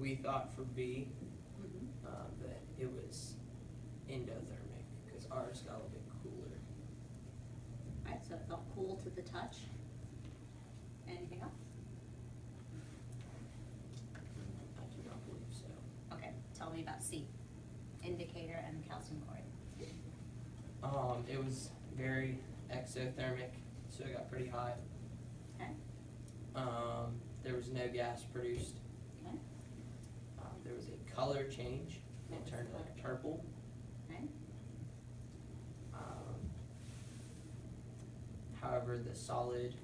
we thought for B, Mhm. that it was endothermic, because ours got a little bit cooler. Alright, so it felt cool to the touch. Anything else? I do not believe so. Okay, tell me about C, indicator and calcium chloride. It was very exothermic, so it got pretty hot. Okay, There was no gas produced. okay, There was a color change, What it was turned the like color? purple. okay, However, the solid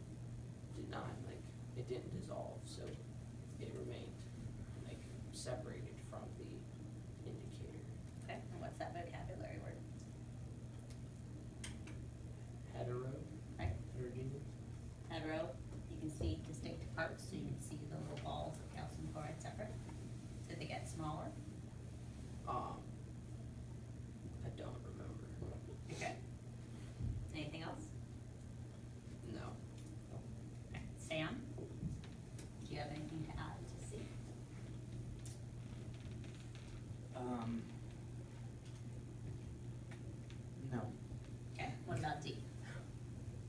did not, like, it didn't dissolve, so it remained, like, separated from the indicator. okay, and what's that vocabulary word? Hetero, Right, heterogeneous. hetero, you can see distinct parts, so you can see the little balls of calcium chloride separate. Did they get smaller? I don't remember. Okay. Anything else? No. Okay. Sam, do you have anything to add to C? No. Okay, what about D?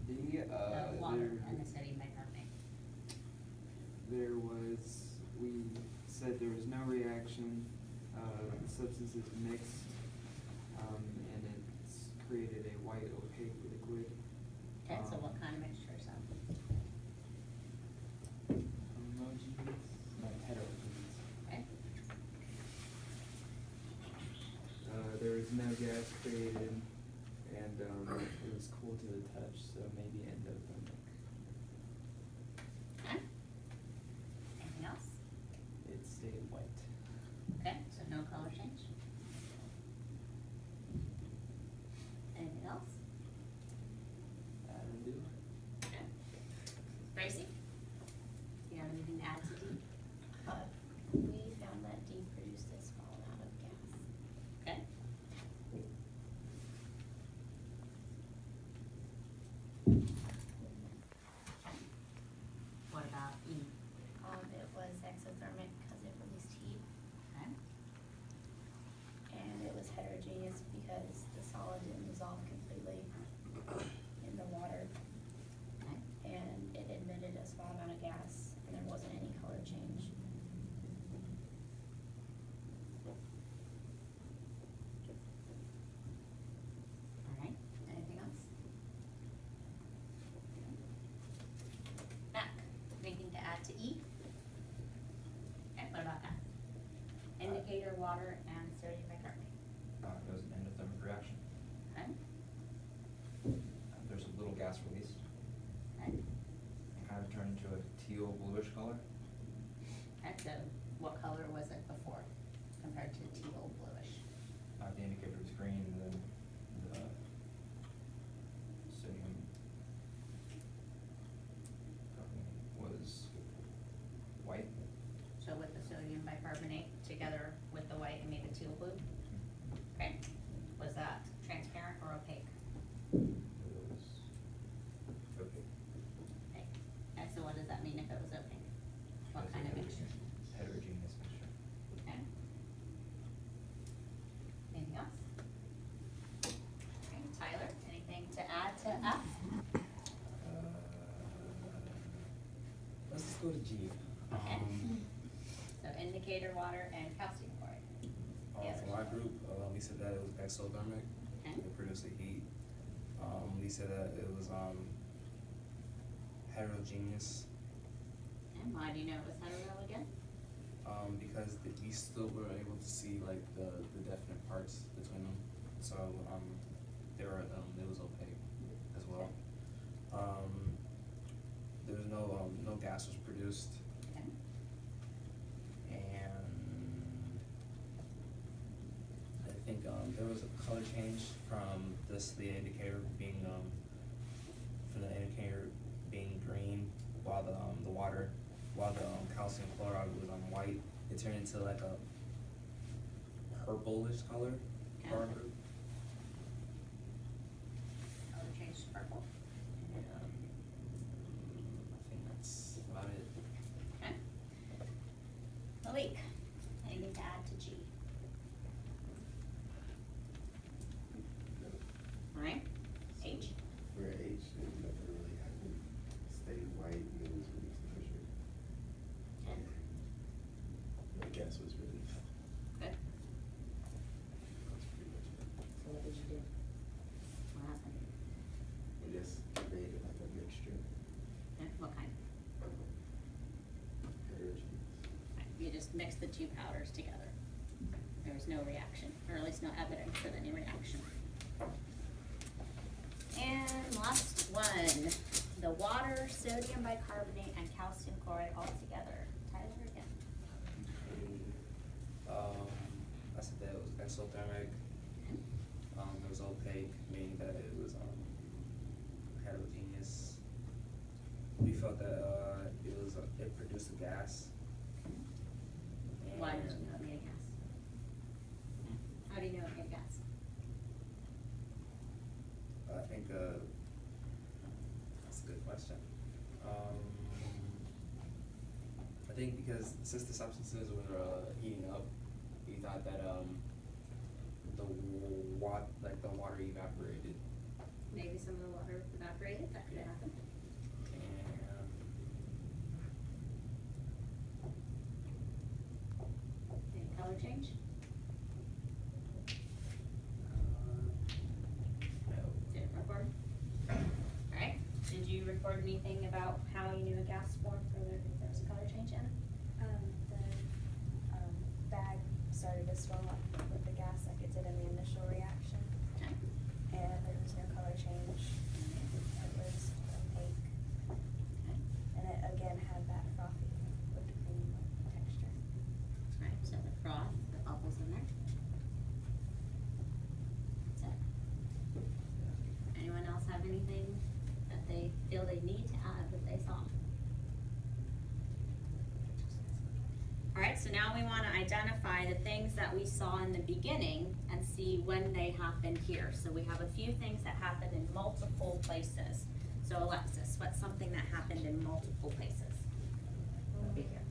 The, The water and the sodium bicarbonate. there was, we said there was no reaction, the substances mixed, and it's created a white opaque liquid. Okay, so what kind of mixture is that? Homogeneous, not heterogeneous. Okay, There was no gas created, and, it was cool to the touch, so maybe endothermic. okay. Anything else? It stayed white. Okay, so no color change? Anything else? That'll do. Okay. Gracie? Do you have anything to add to D? We found that D produced a small amount of gas. Okay. What about E? It was exothermic because it released heat, Okay, and it was heterogeneous because the solid didn't dissolve completely in the water, okay, and it emitted a small amount of gas, and there wasn't any color change. all right, anything else? Mac, anything to add to E? Okay, what about F? Indicator, water, and sodium bicarbonate. It was an endothermic reaction. Okay, There's a little gas released. okay, It kind of turned into a teal bluish color. okay, so what color was it before compared to teal bluish? The indicator was green, and then the sodium carbonate was white. So with the sodium bicarbonate together with the white, it made the teal blue? Okay, was that transparent or opaque? It was okay. Okay, and so what does that mean if it was opaque? What kind of mixture? Heterogeneous mixture. Okay. Anything else? Okay, Tyler, anything to add to F? Let's just go to G. Okay. So indicator, water, and calcium chloride. Yes. For my group, we said that it was exothermic. Okay. It produced the heat. We said that it was heterogeneous And why do you know it was hetero again? because we still were able to see like the definite parts between them. So they were it was opaque as well. There was no gas was produced. Okay. And I think there was a color change from the indicator being green, while the calcium chloride was white. It turned into like a purplish color for our Okay. group. Color change to purple. And I think that's about it. Okay. Malik, to add to G? Alright, H. For H, nothing really happened. Stayed white and it was really sufficient. Okay. My guess was really, Good. that's pretty much it. So what did you do? What happened? I just made it like a mixture. Okay, what kind? Heterogeneous. Right, you just mixed the two powders together. There was no reaction, or at least no evidence of any reaction. And last one, the water, sodium bicarbonate, and calcium chloride all together. Tyler again. I said that it was exothermic. It was opaque, meaning that it was heterogeneous. We felt that it produced a gas. Why did And you know it made a gas? How do you know it made a gas? I think that's a good question. I think because since the substances were heating up, we thought that the water evaporated. Maybe some of the water evaporated, that could have happened. And Any color change? no. Didn't record? Alright, did you record anything about how you knew a gas formed or if there was a color change in it? The bag started to swell up with the gas like it did in the initial reaction, Okay. and there was no color change. It was opaque, Okay. and it again had that frothy whipped cream texture. Right, so the froth, the bubbles in there. That's it. Anyone else have anything that they feel they need to add that they saw? Alright, so now we wanna identify the things that we saw in the beginning and see when they happened here. So we have a few things that happened in multiple places. So Alexis, what's something that happened in multiple places? Over here.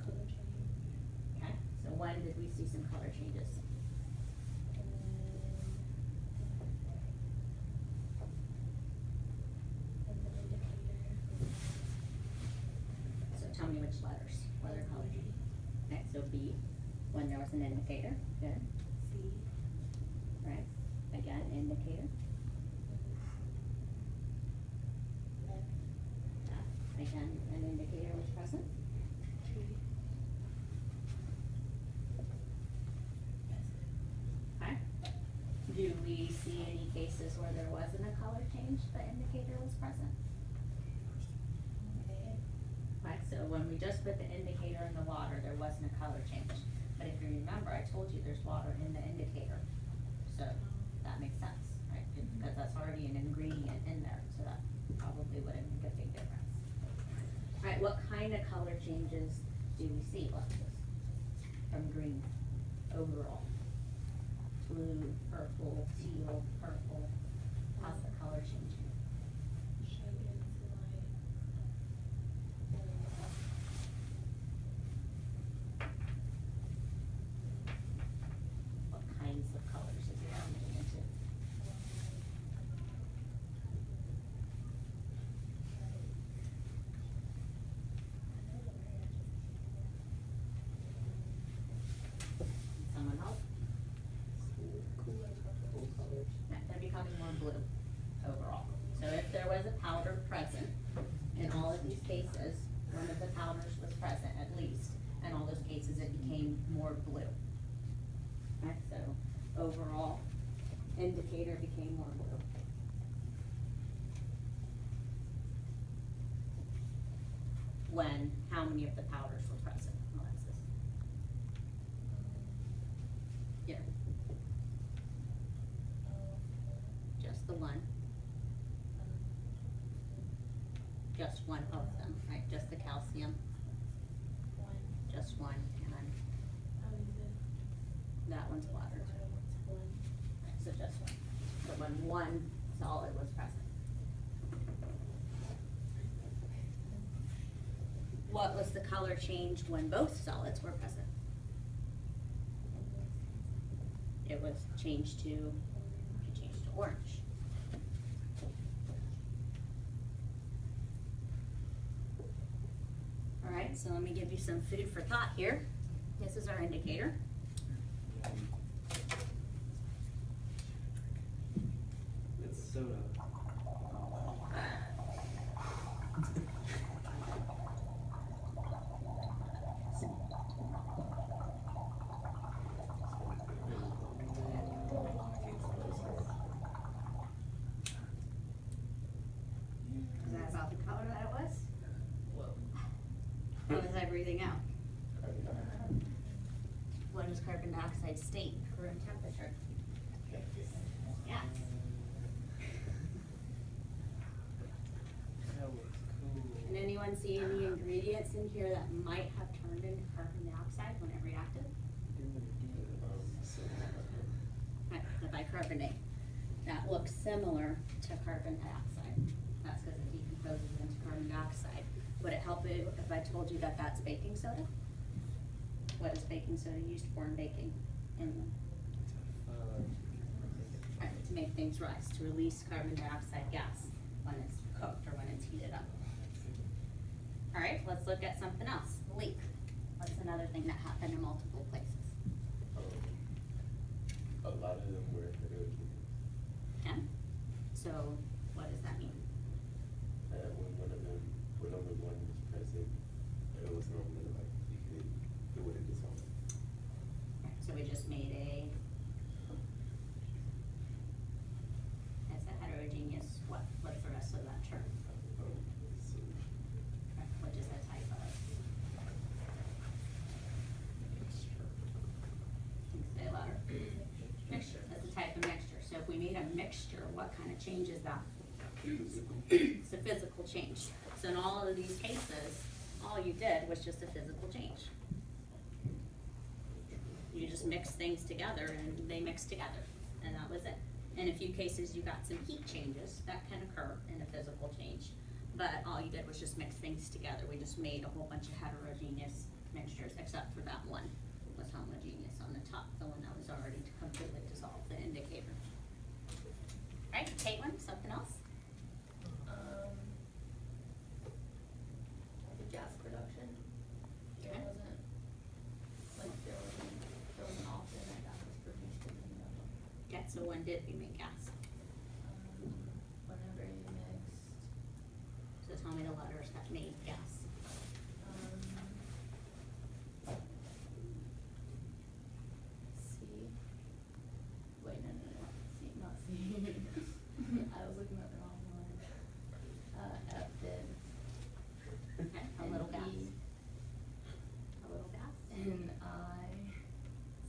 Color change. Okay, so when did we see some color changes? So tell me which letters, what are color changes? Okay, so B, when there was an indicator, good, C. right? Again, indicator. Again, an indicator was present. Okay. Do we see any cases where there wasn't a color change, the indicator was present? Right, so when we just put the indicator in the water, there wasn't a color change. But if you remember, I told you there's water in the indicator. So that makes sense, right? Because that's already an ingredient in there, so that probably wouldn't make a big difference. Right, what kind of color changes do we see, Alexis? From green overall? Blue, purple, teal, purple. How's the color changing? What kinds of colors is it turning into? Someone else? Yeah, they're becoming more blue overall. So if there was a powder present in all of these cases, one of the powders was present at least. In all those cases, it became more blue. Right, so overall, indicator became more blue. When, how many of the powders were present, Alexis? Yeah. Just the one. Just one of them, right, just the calcium, just one, and that one's water too. Right, so just one, so when one solid was present. what was the color changed when both solids were present? It was changed to orange. All right, so let me give you some food for thought here. This is our indicator. It's soda. Is that about the color that it was? Whoa. What was I breathing out? What does carbon dioxide state for room temperature? Yes. That was cool. Can anyone see any ingredients in here that might have turned into carbon dioxide when it reacted? Right, the bicarbonate. That looks similar to carbon dioxide. That's because it decomposes into carbon dioxide. Would it help if I told you that that's baking soda? What is baking soda used for in baking? Right, to make things rise, to release carbon dioxide gas when it's cooked or when it's heated up. All right, let's look at something else. Leak. What's another thing that happened in multiple places? A lot of them were heterogeneous. Okay? So what does that mean? When only one was present, it was normally like it wouldn't dissolve. So we just made it's a heterogeneous, what's the rest of that term? What is that type of? Say it louder. Mixture, that's a type of mixture. So if we made a mixture, what kind of change is that? It's a physical change. So in all of these cases, all you did was just a physical change. You just mix things together and they mix together, and that was it. In a few cases, you got some heat changes that can occur in a physical change, but all you did was just mix things together. We just made a whole bunch of heterogeneous mixtures, except for that one was homogeneous on the top, the one that was already completely dissolved, the indicator. All right, Caitlin, something else? The gas production. There Okay. wasn't often that gas was produced in the middle. Yeah, so when did we make gas? Whenever you mixed, So tell me the letters that made gas. C. Wait, no, C, not C. I was looking at the wrong one. F did. Okay, a And little gas. E. A little gas. And I.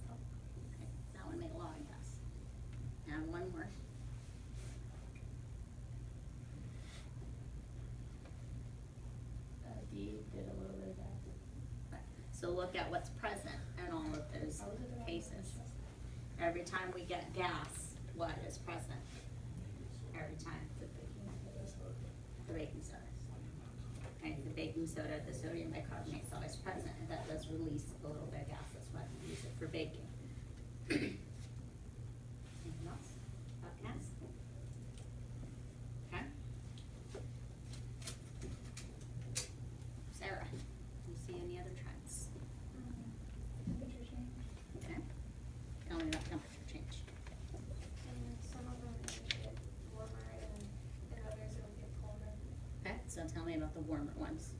Okay, that one made a lot of gas. And one more. D did a little bit of gas. Right. So look at what's present in all of those I was looking at cases. this. Every time we get gas, what is present? Every time, the baking soda. Right, the baking soda, the sodium bicarbonate is always present, and that does release a little bit of gas, that's why we use it for baking. Anything else about gas? Okay. Sarah, you see any other trends? Temperature change. Okay. Tell me about temperature change. And some of them would get warmer and others it would get colder. Okay, so tell me about the warmer ones.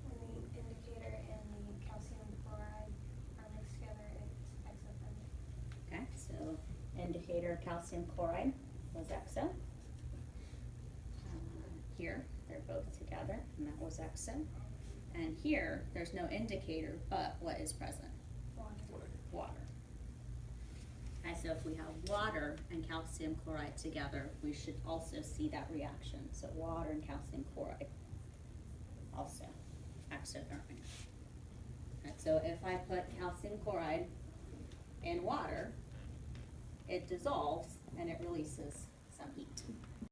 When the indicator and the calcium chloride are mixed together, it's exothermic. Okay, so indicator calcium chloride was EXO. Here, they're both together, and that was EXO. And here, there's no indicator, but what is present? Water. Okay, so if we have water and calcium chloride together, we should also see that reaction. So water and calcium chloride, also exothermic. Okay, so if I put calcium chloride in water, it dissolves and it releases some heat.